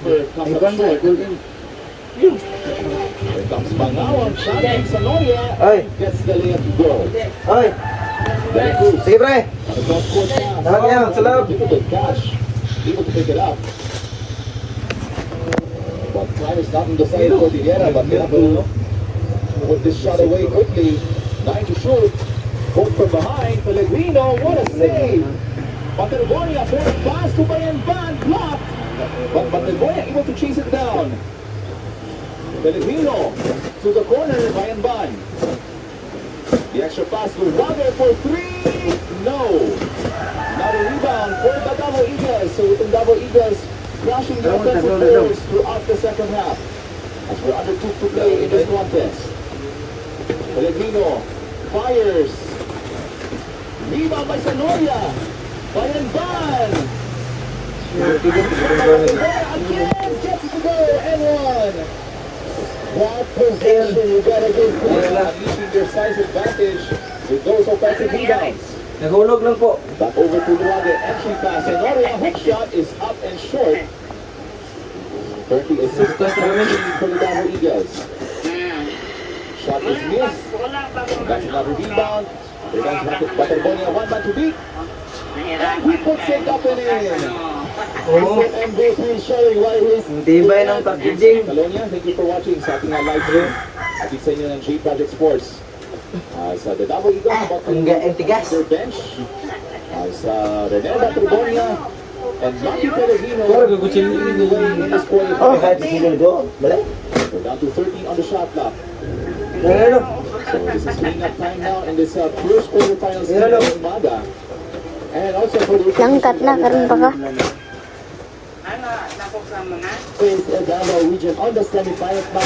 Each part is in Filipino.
Comes up short. Here comes Bangawan, shouting Sanoria, gets the layup to go. Very good. Sige, pre. Across court pass. Tawag yan, sa loob. Difficult catch. Able to pick it up. But time is not on the side of Cordillera, but they have to put this shot away quickly. 9 to shoot. Hope from behind. Pellegrino, what a save! Paterbonia for a pass to Bayan-Ban, blocked. But Paterbonia able to chase it down. Pellegrino to the corner, Bayan-Ban. The extra pass to Raga for 3. No. Not a rebound for the Davao Eagles. So itong Davao Eagles crashing the offensive players throughout the second half. As we're under 2 to play in this contest. Pellegrino fires. Rebound by Sanoria. Bayan-Ban. Again, gets to go and one. That possession, you gotta give credit, unleashing their size advantage with those offensive rebounds. Nahulog lang po. Back over to Luaga, entry pass, and Noria hook shot is up and short. 30 assists for the Davao Eagles. Shot is missed. That's another rebound. Here comes Paterbonia, one man to beat. And he puts it up and in. Oo. MVP showing why he's Tibay ng packaging. Calonia, thank you for watching sa ating live stream. At sa inyo ng J Project Sports. Sa the Davao Eagles, about to tigas. their bench. Sa Renel Paterbonia and Matthew Pellegrino in this quarter. Kahit sino doon. Balik. We're down to 13 on the shot clock. Ano? So this is clean up time now in this first quarterfinals game of Umaga. And also for the Langkat na, karon pa ka. is Davao region on the semifinals now.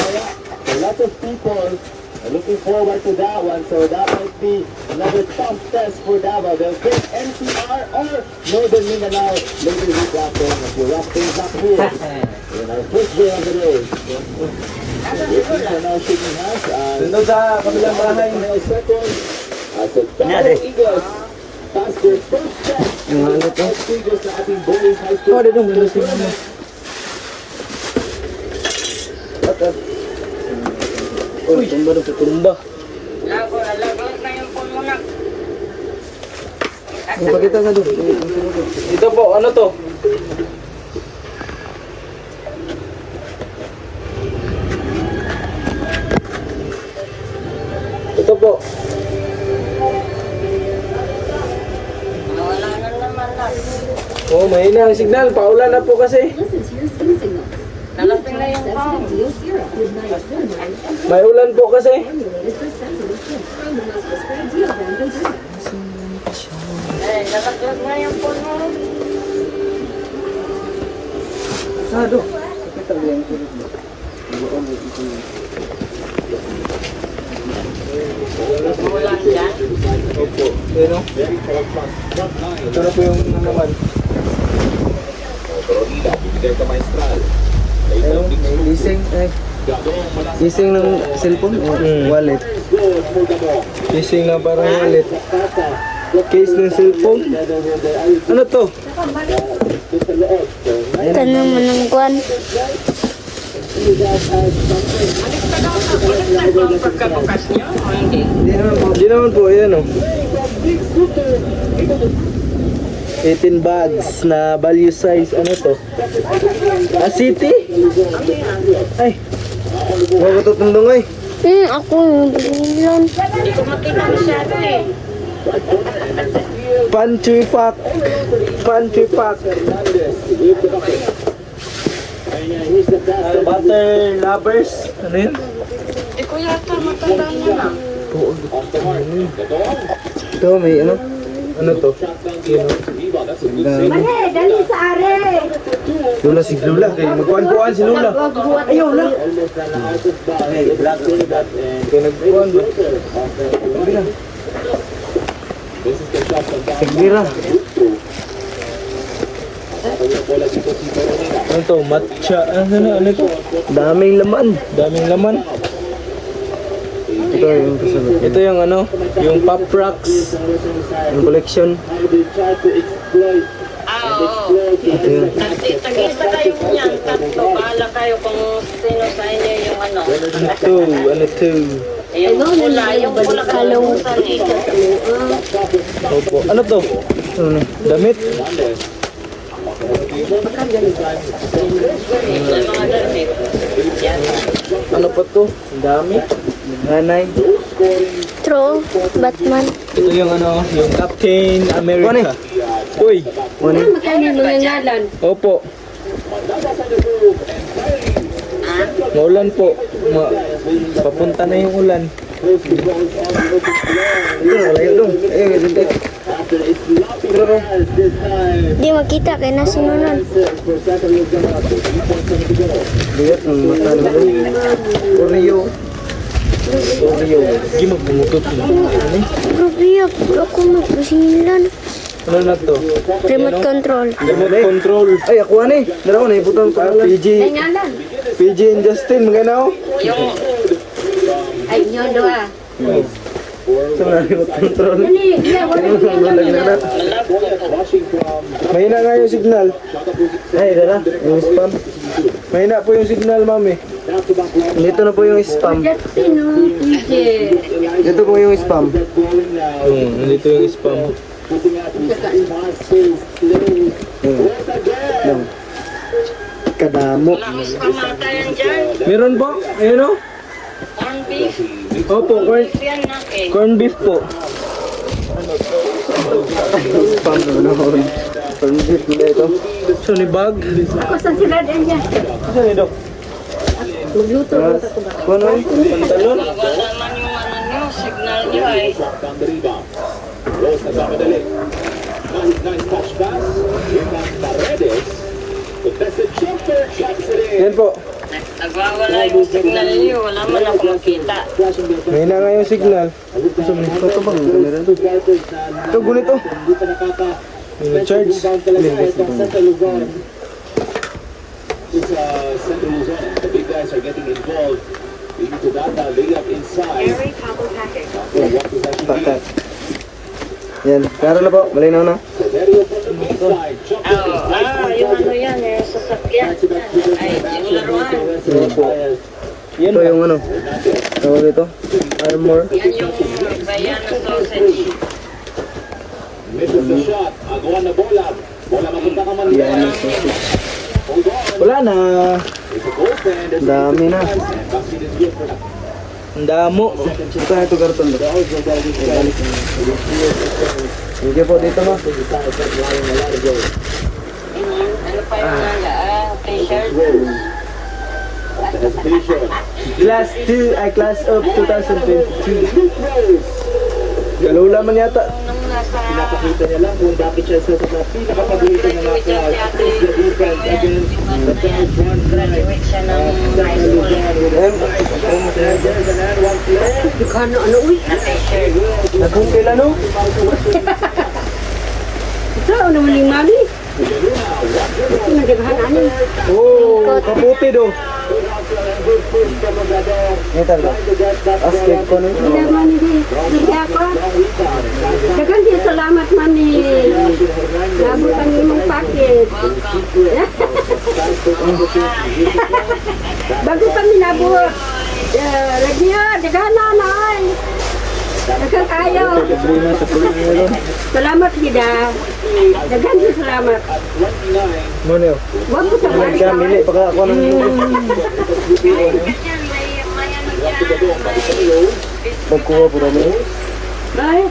A lot of people are looking forward to that one, so that might be another tough test for Davao. They'll face NCR or Northern Mindanao later this afternoon as we wrap things up here in our first day of the day. The teams are now shaking hands. Sunod sa kabilang bahay. Second, as the Davao Eagles pass their first test Yung ano to? stages sa ating boys high school. Ano dong gulo sila mo? At. Uy, tumba na sa tumba. Lago na yung phone mo na. Ipakita nga doon. Ito po, ano to? Ito po. Wala na naman na. Oh, mahina ang signal. Paulan na po kasi. Listen to your skin signals. Nalasing na yung phone. Sensitive Dio syrup with niacinamide and May ulan po kasi. formulated for sensitive skin from the most prescribed deodorant and deodorant. Nalasing na yung phone mo. Sado. Wala dyan. Opo. Pero, ito na po yung naman. Coronita, bibigay ka maestral. Ayun, may gising. Ay, gising ng cellphone o wallet. Gising na parang wallet. Case ng cellphone. Ano to? Ito naman ang kwan. Pagkabukas niyo o hindi? Hindi naman po. Ayan o. 18 bags na value size. Ano to? A city? Ay. Huwag ko tutundong ay. Ako yung bilan. Hindi ko makita masyado eh. Pantry pack. Pantry pack. Butter lovers. Ano yun? Hindi ko yata matanda mo na. Ito may ano? Ano to? Dali sa are! Lula si Lula. Kaya magkuhan-kuhan si Lula. Ayaw na. Kaya nagkuhan ba? Sigbira. Ano to? Matcha. Ano to? Daming laman. Daming laman. Ito yung kasunod. Ito yung ano? Yung Pop Rocks. Yung collection. Oo. Tag-isa kayo niyan, tatlo. Bahala kayo kung sino sa inyo yung ano. Ano to? Yung pula kalungsan eh. Opo. Ano to? Ano? Damit? May mga damit. Yan. Ano pa to? Ang dami. Hanay. True. Batman. Ito yung ano, yung Captain America. Uy! Magkano mga ngalan? Opo. Maulan po. Papunta na yung ulan. Ito, layo dong. Ayun, dito. Pero, Di makita kay nasinunan. lihat ng mata na doon. Oreo. Oreo. Hindi magpungutot. Ano? Grabe ako magpasilan. Ano na to? Remote control. Remote control. Ay, ako ano eh. Dalawa na ibutang ko lang. PG. Ngalan? PG and Justin, maganaw. Yung Ay, nyo doa. So, na remote control. Ini, iya, wala Lagnagat. Mahina nga yung signal. Ay, dala. Yung spam. Mahina po yung signal, mami. Dito na po yung spam. Justin, no, PJ. Dito po yung spam. Nandito yung spam. Kadamo. langis kamatayan dyan. Meron po? Ayun o. Corn beef. Opo, Yan na eh. corn beef po. Spam naman. Corn beef nila ito. So, ni bag. Ako sa sila din yan. Ano ni Dok? Magluto. Ano? Pantalon? Wala man yung ano nyo, signal nyo ay. Down the rebound. Rose nagmamadali. Nice touch pass. Here comes Paredes. Contested jumper. Checks it in. Yan po. Nagwawala yung signal nyo, wala man ako makita. Mahina nga yung signal. Gusto mo ito bang camera to? Ito, gunito. Yung charge. It's Central Luzon. The big guys are getting involved. Into that layup inside. What does that Pakat. Yan. Klaro na po. Malinaw na. Severio from the inside. Jump Yung ano yan, yung sasakyan. Ay, yung laruan. Ito yung ano. Tawag ito. Armor. Yan yung bayan na sausage. misses the shot. Agawan na bola. Bola mapunta ka man. Hold on. Wala na. It's a goaltend. Ang dami na. And Basin is good for Ang damo. Ito na ito karton. Sige po dito ma. Ano pa yung t-shirt? the hesitation. Class 2 ay class of 2022. Galula man yata. Nung nasa... Pinapakita niya lang kung bakit siya sa pinakapaborito niya na class. Is the difference against the third one. Graduate siya ng high school. Ano, uy. Na t-shirt. Nagkumpila no? Ito, ano naman yung mami? Ito, nagagahan anin. Oh, kaputi do. Ito ba? Asket ko no? Hindi naman hindi. Hindi ako. Dagan di salamat man ni nabutan ni mong paket. Bago pa minabot. Lagi ya, dagan na ay. Dagan kayo. Salamat gida. Dagan di salamat. Mono. Wag ko sa balik. Nagkamili pagka ako ng pagkuha po kami. Ay,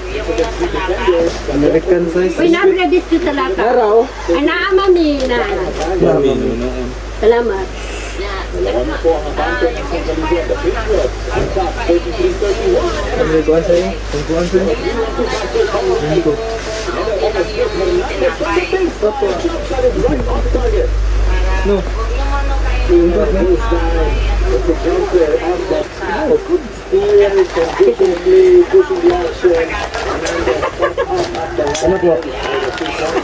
American size. uy, namin dito sa lata. Araw. Ay, naama ni na. Salamat. Pagkuhan sa'yo. Pagkuhan sa'yo. No. Ano po?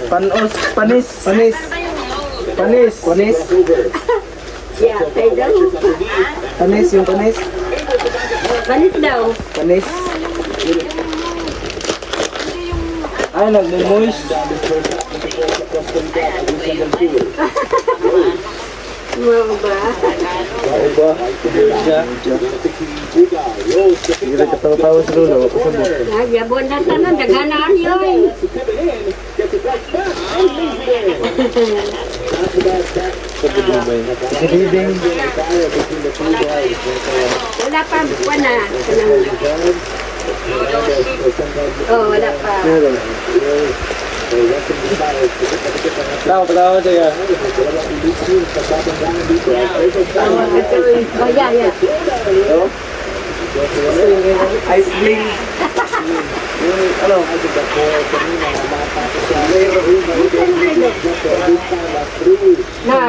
Panos, panis, panis. Panis, panis. Yeah, tayo daw. Panis, yung panis. Balik daw. Panis. Ay, nag-moist. Mga ba? Ako ba? Siya. Hindi ka tawa-tawa sa lulo. Kasabot. Nagyabon na tanan, daghanaan yun. Si Bibing. Wala pa, wala. Oh, wala pa. Tawa siya. Oh, yeah. Ice bling. Ano?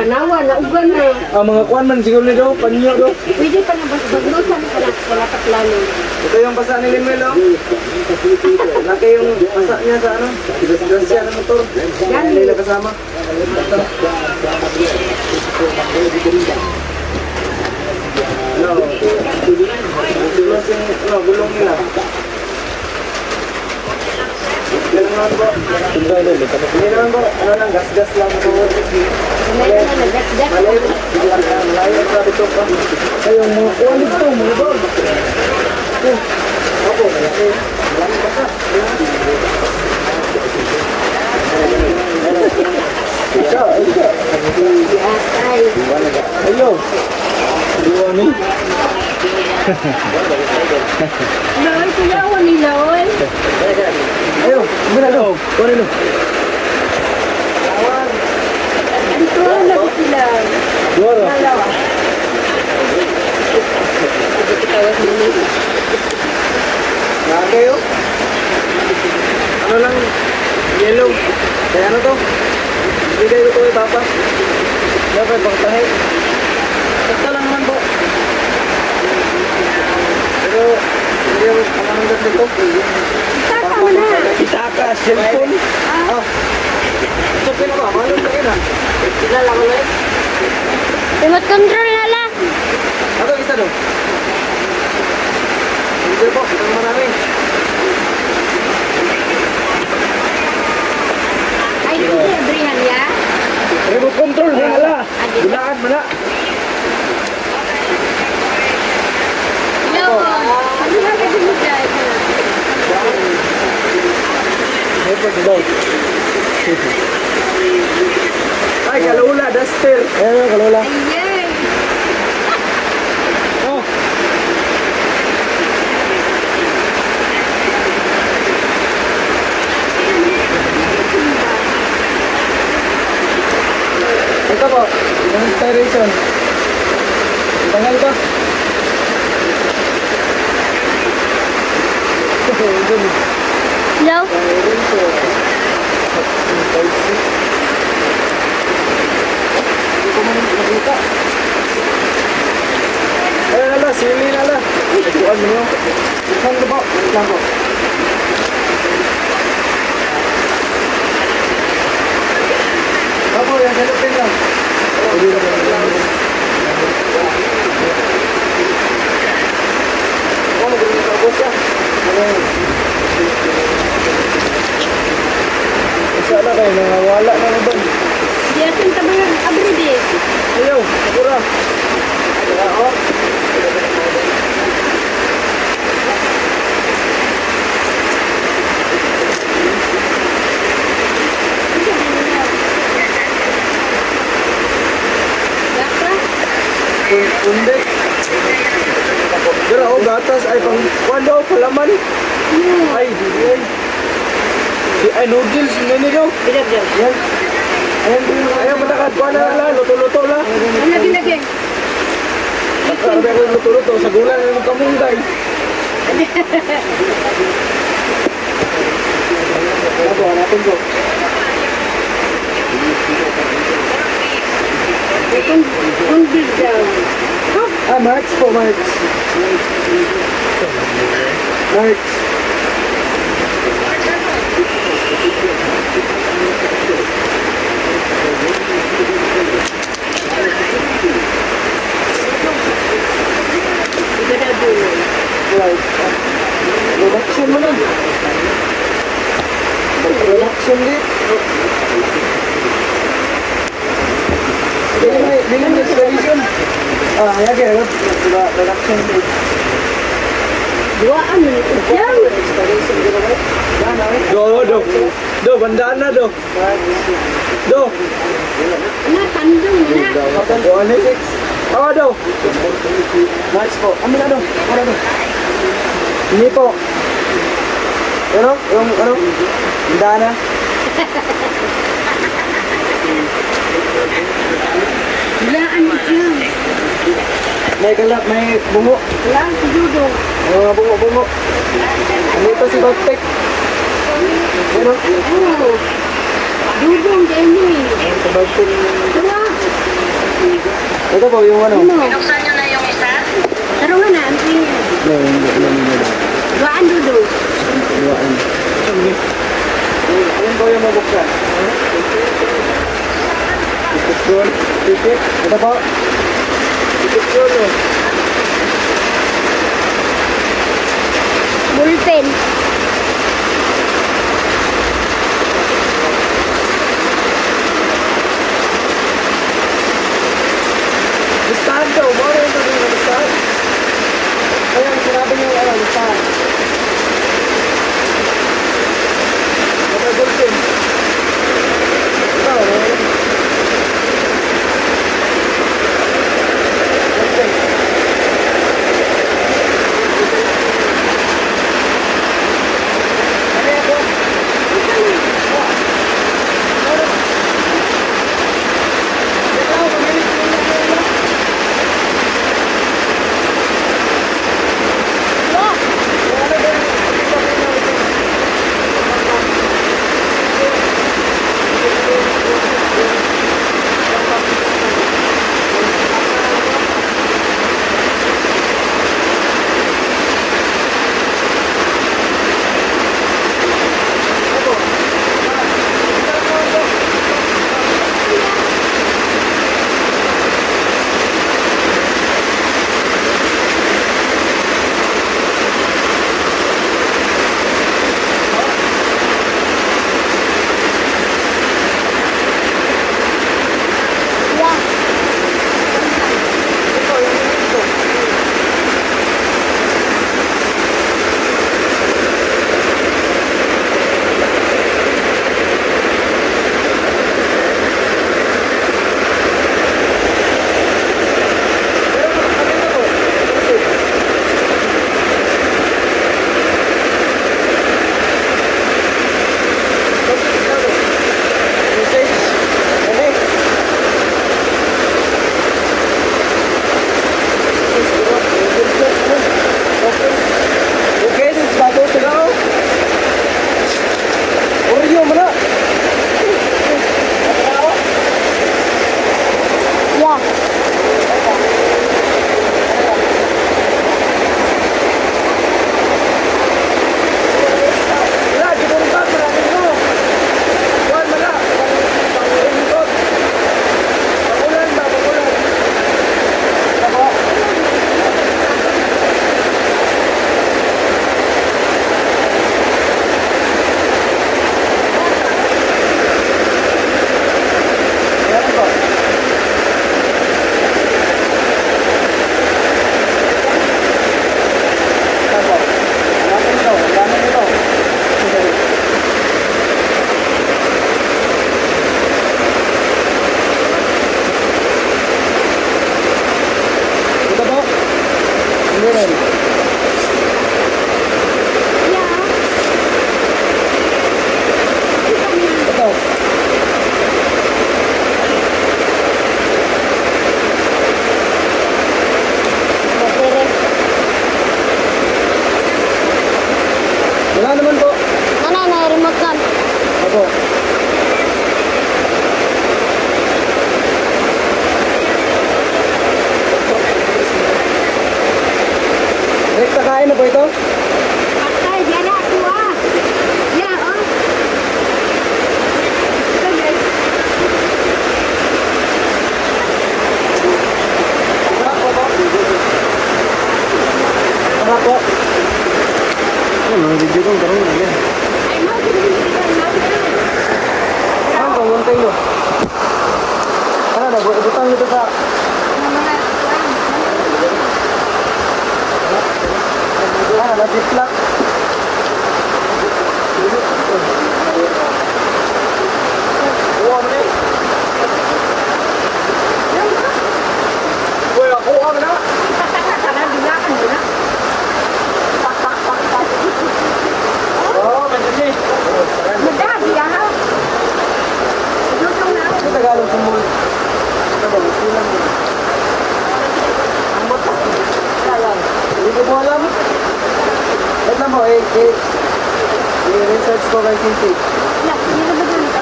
Nawa, naugan na. Mga kuwan man siguro nito, panyo do. Pwede pa na baglusan wala pa plano. Ito yung pasa ni Linmel, oh. Laki yung pasa niya sa ano? Disgrasya ng motor. Yan nila kasama. Ito. Ano? Disgrasya yung gulong nila. Yan naman po. Hindi naman po. Ano lang, gas-gas lang po. Meron na nagdagdag. Malit. Layo sa dito pa. Ay, yung mga kuwan dito, mga bag. Ako, malaki. Malaki basa. Isa. Atay. Ayo. Dua ni. Loy, kuyawa ni Loy. Ayo, mana do? Kuwan dulu. Dito na sila. Dua ro. Dalawa. Kayo? Ano lang? Yellow. Kaya ano to? Bigay ko to kay Papa. Dapat pagtahi. Sakta lang naman po. Pero, hindi ako kamanundan dito. Taka mo na. Itaka, cellphone. Ah. So, pina ba? Malun ka na. Kilala ko Loy. Remote control na lang. Ato, isa do. Hindi po, ito marami. Ay, hindi, Brian, ya? Remote control, wala. Bulaan mo na. Hello. Ano ba kasi mo dyan? Remote control. Ay, kalula, duster. Ayan, kalula. Ayay. Oh. Ito po, yung inspiration. Tanggal ko. Hello? Hindi ko man nakita. Ayun ala, sili na ala. Ituan mo yun. Saan ko po? Lang ko. Ako, yan, salupin lang. Hindi na lang. Oh, magaling sa ubos yan. Isa na kayo, nangawala na na doon. Di atin tabangan abri di. Ayaw, sigura. Ako. Gata? Hindi. Pero oh, gatas ay pang kwando, palaman. Ay, ay. Ay, noodles, nini daw. Bilag. Yan. Ayaw, matakad. Kuha na lang, luto-luto lang. Ano lagi? Sabi ako luto-luto, sa gulan na ng kamunday. Ako, hanapin ko. Kung big daw. March po, March. March. Right. Production mo lang. Production din. Minimum installation. Ah, ayan kaya. Diba, production page. Duaan mo ito dyan. Do, bandaan na, do. Do. Ano, tandong mo na. Ano, 6. Oh, do. Nice po. Amin na, do. Ano, do. Hindi po. Ano? Yung, ano? Bandaan na. Dulaan mo dyan. May kalap, may bungo. Wala, si Dudong. Mga bungo-bungo. Ano ito si Bagtek? Ano? Oo. Dudong, Jenny. Si Bagtek. Wala. Ito po yung ano? Ano? Binuksan nyo na yung isa? Tarungan na, ang tingin. No, hindi. Duaan, Dudong. Iwaan. Ayan po yung mabuksan. Ticket yun. Ticket. Ito po. Ticket yun. Oh. Bullpen. Listahan daw. Bawala yung sabi ng listahan. Ayan, sinabi niyo ano, listahan. Okay, bulletin. Ito, ano? Bulletin. Ano yan po? Kakain na po ito? Patay, diyan ako ah. Yeah, oh. Ito, guys. Tara po. Ano, video kong karong na yan. Ay, mo, sinunod. Ano, kung one thing no? Ano, nag-buta utang dito sa... Nag-ziplock. Kuha mo na. Kuya, kuha mo na. Oo, madali. Madami ha. Lutong na. Ito Tagalog sa mall. Ito ba? Silang mo. Ang mata. Hindi ko mo alam. Ito mo, i-research ko kay Sisi.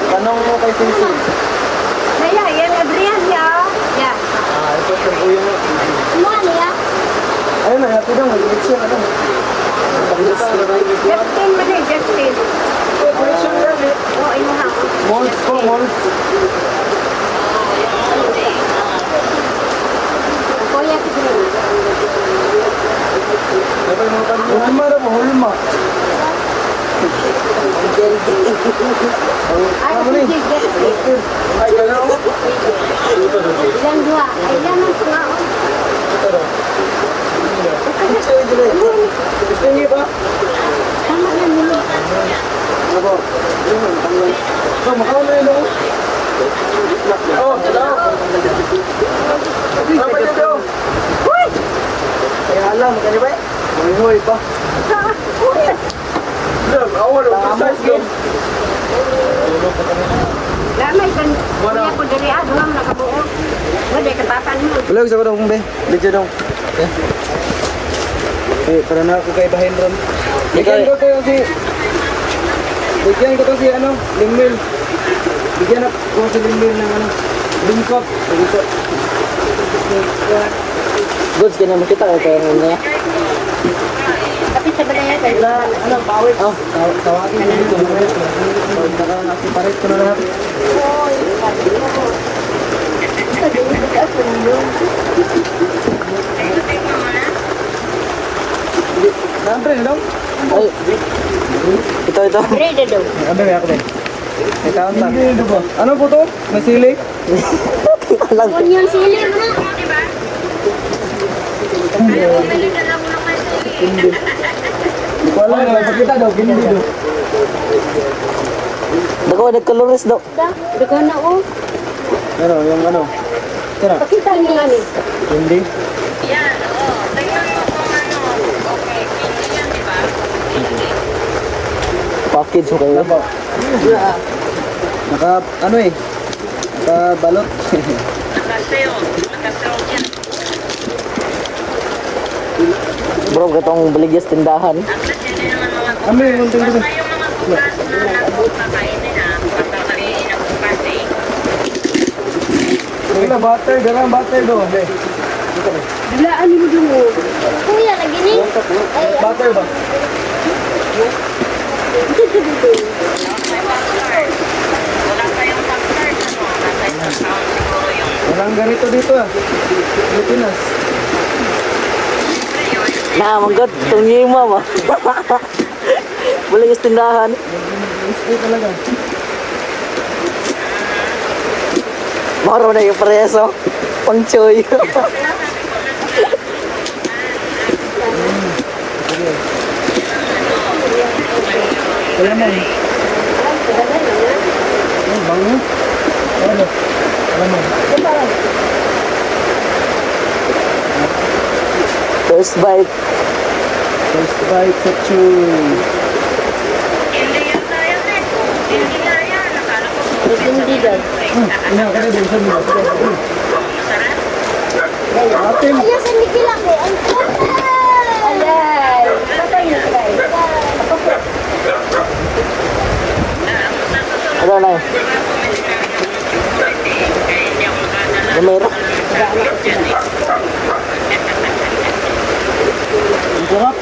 Tanong mo kay Sisi. Naya, yan Adrian ya. Ya. Ito sa kuya mo. Ano niya? Ayun na, happy daw. Mag-reach siya. Ano? Justin mo din, Justin. Connection yan eh. Oo, inuha ko. Malls ko, malls. Kuya ko din. Hulma na mo, hulma. Ay, Ano ni? Justin. Ay, gano'n mo. Ilang dua. Ay, ilang ang sungaon. Gusto niyo ba? Tama na nila. Ako. So, makaw na yun. Oh, hello. Apa niyo daw? Uy! Kaya alam, kanya ba? May pa. Uy! Look, awal ang size doon. Lamay kan. Kuya ko diri duwang nakabuo. Wala katapan mo. Wala, gusto ko daw kung be. Medyo daw. Para na ako kay Bahin Ron. Bigyan ko to si... Bigyan ko to si ano, Lingmil. Bigyan ko si Lingmil ng ano, Lingkop. Lingkop. Goods, ganyan mo kita kaya niya. Tapi sebenarnya kan. Ano, pawit? Oh, tawagin na dito. Naka-separate ko na lahat. Siyempre, no? Ay, ito. Ready daw. Ano ba ako din? May kaunta. Ano po to? May sili? Kung yung sili mo na. Hindi ko alam. Pagkita daw, hindi daw. Dako, nagkalores daw. Dito na oh. Ano, yung ano? Tira, Pakita niyo nga ni. hindi. Yan, oo. Tingnan mo kung ano. Okay, hindi yan, di ba? Package mo kayo. Ano po? Naka, ano eh? Nakabalot. Nakaseo. Nakaseo yan. Bro, katong baligya sa tindahan. At least hindi naman mga Ano yung unting dito? basta yung mga bukas na nagpapakainin ha. Pagkakainin ng bukas eh. Wala, butter. Darang butter do. Dilaan mo din mo. Kuya, lagi ni. Butter ba? Wala tayong pag-start ano. Nasa isang taon siguro yung Walang ganito dito ah. Pilipinas. Na, manggot, tungima ba? Baligya sa tindahan. Gusto talaga. Maro na yung preso. Pang choy. Wala na eh. Oh, bango. Ano? Wala mo. First bite. First bite sa chew. hindi yan tayo eh. Hindi nga yan. Nakala ko Hindi daw. Ina, kada din sa mga. masarap. Atin. Ayaw sa Nikilang eh. Alay. Patay na tayo. Ano na yun? Numero. Ang sarap.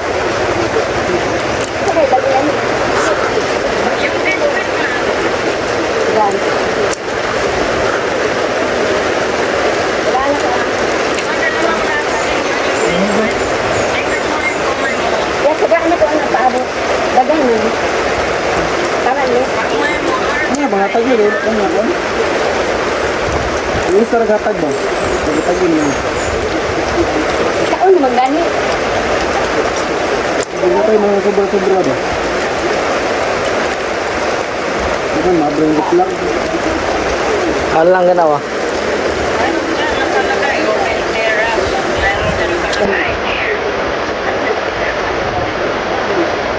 Ya, sagak na ko ang paabot. Dagay mo. Tama niyo. Ano, mga tagil eh. Ano, ano? Yung sa naghatag ba? Naghatagin mo. Kaon naman gani. Hindi tayo mga sobra-sobra ba? Ano, mabrang gitlak. Ano lang ganawa?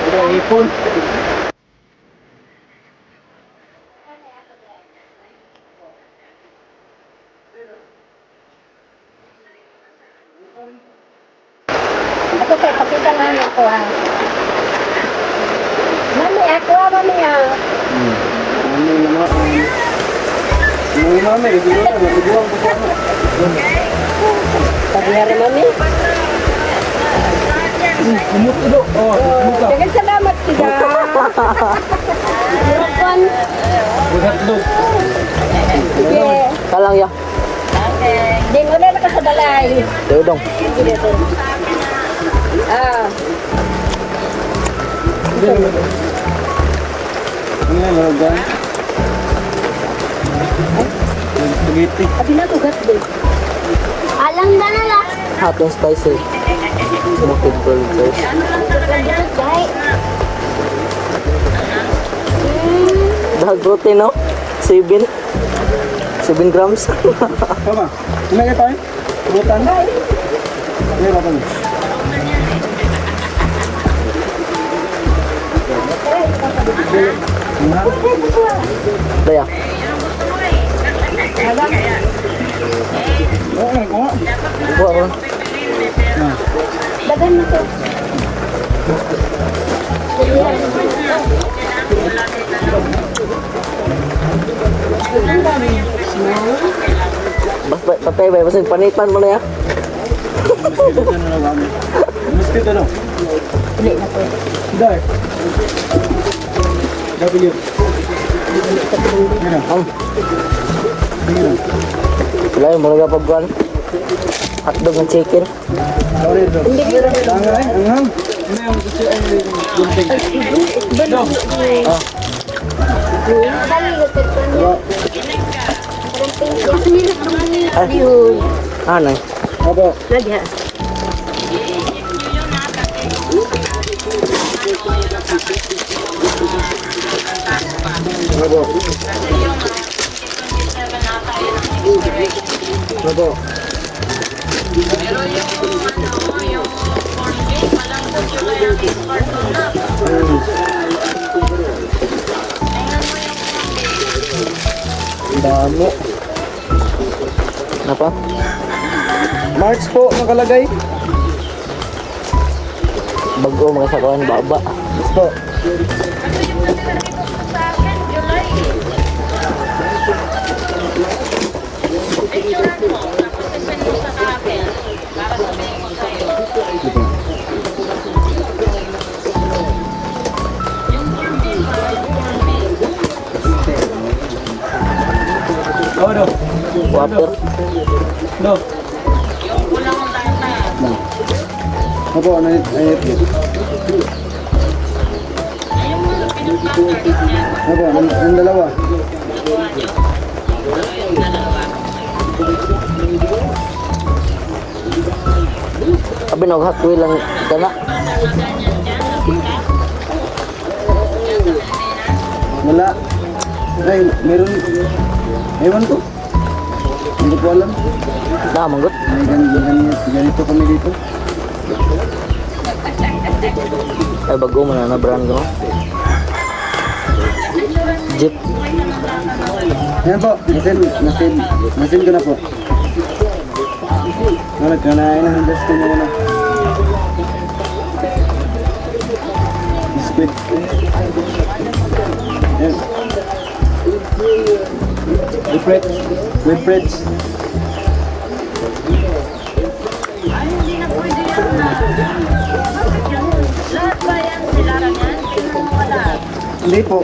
Ito, ipon. Ako kay pakita nga niya ko ha. Mami, ako mami ah. Ano yung mga... Mga mami, siguro na, matiguang ko sa ano. Pagnyari mami. Kumot ito. Oh, kumot ka. Dagan salamat siya. Harapan. Maghatlog. Sige. Kalang ya. Di mo na nakasadalay. Deodong. Sige dito. Ah. Ano yung maragay? Spaghetti. Abi na tugat din. Alang na nala. Hot and spicy. Smoked grilled rice. Dahil protein, no? 7 grams. Tama. Kumaya tayo? Butan. Kumaya ba kami? Daya. Oo, nagkuha. Buwa ko. Dagan na to. Basta patay ba? Basta panitan mo na ya. Mosquito na lang kami. Mosquito no? Hindi na to. Dahil. W. Ano? Ang. Ano? Wala yung mga pagkuhan. Hotdog ng chicken. Sorry, bro. Tangay, anghang. Ano yung gusto ang gunting? No. Ah. Ay. Ano eh? Abo. Nagya. Abo. Abo. Ang damo. Ano pa? March po nakalagay. Bago mga sakuhan baba. Gusto. Oh, no. Water. No. Opo, ayit. Opo, ang dalawa. Abi Hot Wheel lang kana. Wala. Ay, meron. Ewan ko. Hindi ko alam. Manggot. May ganito kami dito. Ay bago mo na brand ko. Jeep. Yan po, nasin ko na po. Nagkanain na, just ko na. Biscuit. Yan. With breads. Lahat ba yan sila lang yan? Wala. Hindi po.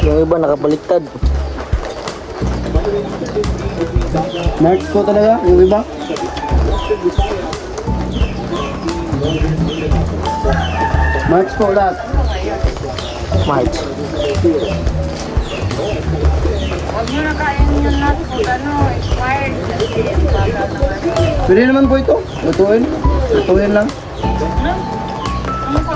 Yung iba nakabaliktad. Marks po talaga, yung iba. Marks po lahat. March. Huwag nyo na kain yung nut food, expired. Kasi baka naman. Pwede naman po ito. Lutuin. Lutuin lang. Ano ko?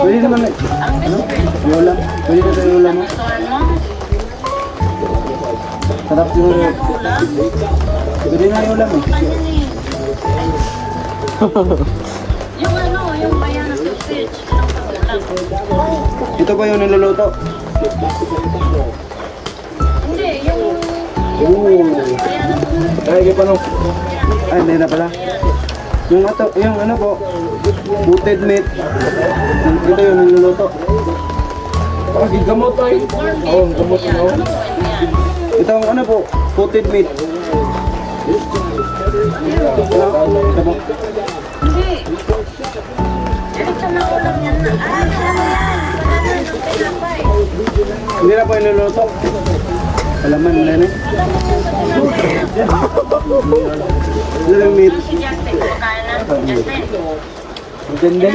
Pwede naman. Ang biscuit. Yung ulam. Pwede na tayo ulam. mo. Gustuhan mo? Sarap siguro. Ulam? Pwede na yung ulam eh. Yung bayan na sausage. Anong ulam? Ito pa yung niluluto. Hindi, yung Oo. bayan na sausage. Ay, pa no. Ay, hindi na pala. Yung ano po, butted meat. Ito yung niluluto. Ah, gamot ay. Oo, gamot na. Ito ang ano po, butted meat. Hindi. Ito na ulam yan na. Ano yan? Banana ng pinapay. Hindi na po yung niluluto. Alaman na rin. Ito yung meat. Si Justin, kumakain na. Justin. Maganda.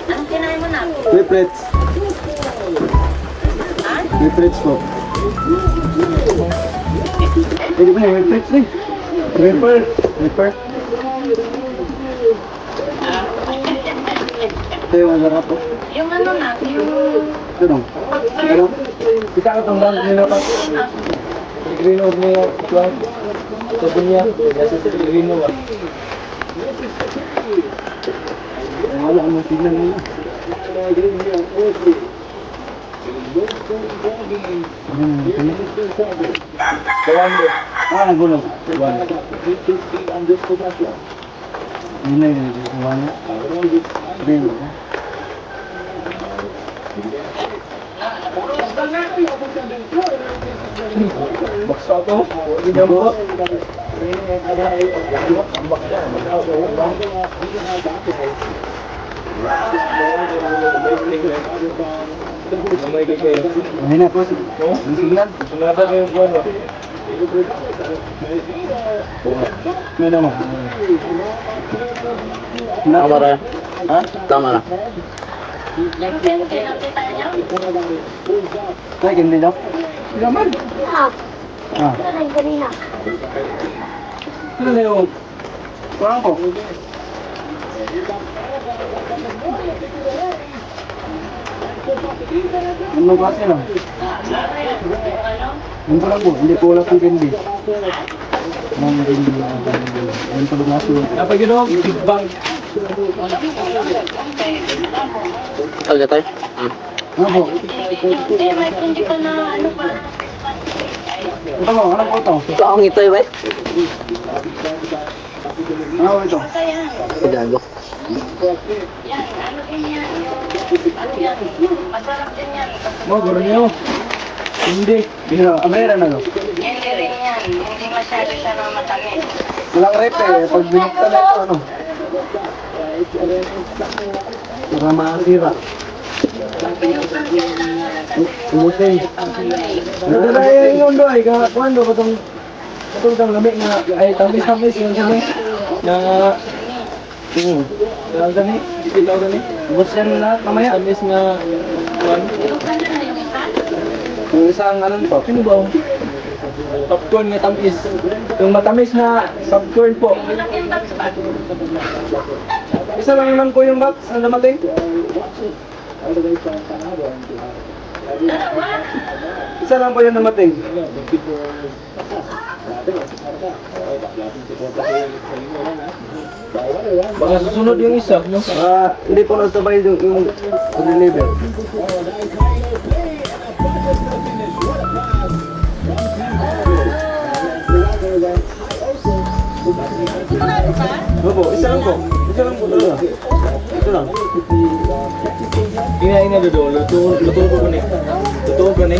Anong kinain mo na? Whippets. Whippets po. Pwede ba yung whippets eh? Whipper. Whipper. Ito yung masarap po. Yung ano na, yung... Ito dong. Ano? Kita ka itong bang nila pa. Green off niya. Sabi niya. Kasi sa green off. Wala akong tignan nila. Ah, nagulog. Ini na yun. Kumain. Bino. Baksa to. Ginamot. Mahina po. Signal. Sunada kayo po ano. May naman. Tama na. Ha? Tama na. Yung pente na tayo niya. Kaya hindi daw. Naman. Ah, Ah. ito rin kanina. Ano na yun? Parang ko. Ano klase lang? Ano lang po, hindi po wala pong candy. Ano candy? Ano pa lang natin? Dapat yun o, big bang. Aga tayo? Ano po? Hindi, may kundi ka na ano pa. Ito po, ano po ito? Ito akong ito eh, Ano po ito? Gago. Yan, ano din yan. Ano yan? Masarap din yan. Mo, guro niyo. Hindi. Bihira, amera na no? Hindi rin yan. Hindi masyado siya na matamis. Walang rep eh, pag binukta na ito ano. Para makasira. Umusin. Nadala yung do ay kuando katong katong lamig nga ay tamis yung kami na Daw gani, itilaw gani. Umusin lahat mamaya. Tamis nga kuan. Yung isang ano pa, pino ba? Popcorn nga tamis. Yung matamis na popcorn po. Isa lang naman po yung box na dumating. Isa lang po yung dumating. Baka susunod yung isa, no? Hindi po nasabay yung deliver. Opo, isa lang po. Isa lang po talaga. Ito lang. Ina dodo, luto ko ni. Luto ko ni.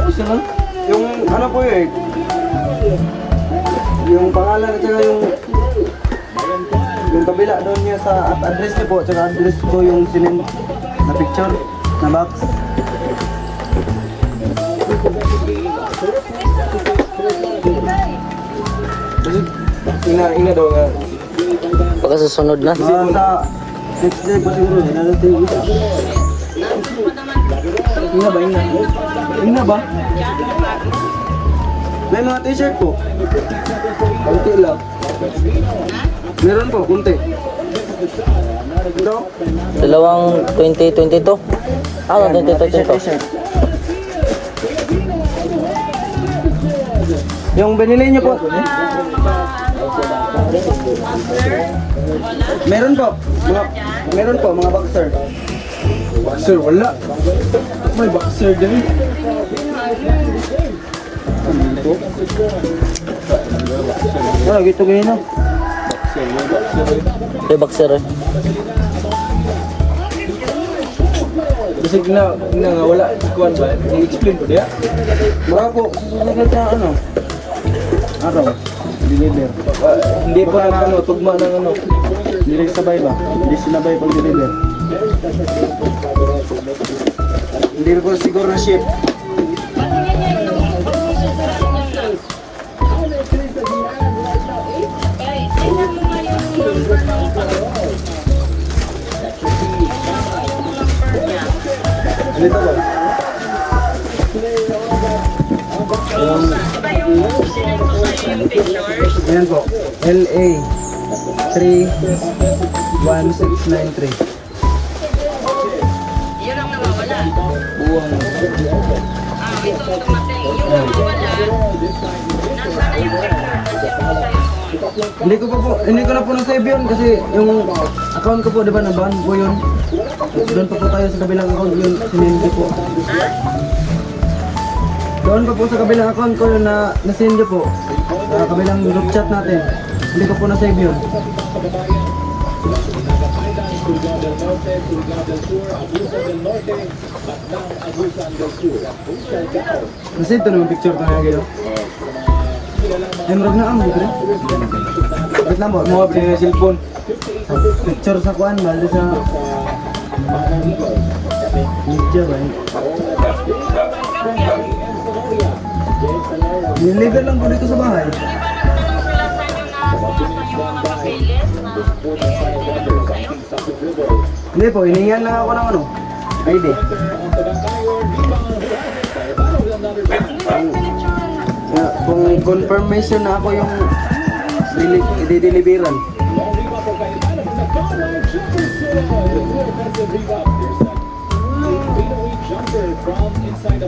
Isa lang. Yung ano po eh. Yung pangalan at saka yung kabila doon niya sa address niya po, tsaka address ko yung sinend na picture na box. Ina daw nga. Pagka susunod na. Sa next day pa siguro, nalating yung isa. Ina ba? Ina ba? May mga t-shirt po. Kunti lang. Meron po, kunti. Ito? Dalawang 2022. Ah, 2022. Yung binili niyo po. Meron po. Meron po, mga boxer. Boxer, wala. May boxer din. Wala, gito ganyan na. May boxer eh. Kasi nga wala. Kuhan ba? I-explain po diya. Baka po, susunod na ano. Araw. Deliver. Hindi po na ano, tugma ng ano. Hindi rin sabay ba? Hindi sinabay pag deliver. Hindi po siguro na ship. Ano ito ba? Ayan po. LA 31693. Yun ang nawawala. Buwang. Ito ang dumating. Yung nawawala, nasa na yung picture? Nandiyan mo sa'yo. Hindi ko na po na-save yun kasi yung account ko po, di ba, naban po yun. Doon pa po tayo sa kabilang account yun, sinindi po. Doon pa po sa kabilang account ko yun na nasindi po. Sa kabilang group chat natin. Hindi ko po na-save yun. Nasave to naman picture ko na gano'n. Emerald na ang dito rin. Wait lang po, mga pinili na cellphone. Picture sa kuan, bali sa... Media ba yun? Niligan lang po dito sa bahay. Hindi po, hiningan lang ako ng ano, ID. Kung confirmation na ako yung i-deliveran.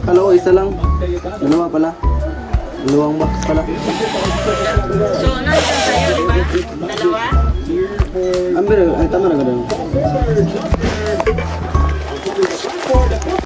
Hello, isa lang. Dalawa pala. Dalawang box pala. So, nandun sa'yo, di ba? Dalawa? Amber, ay tama na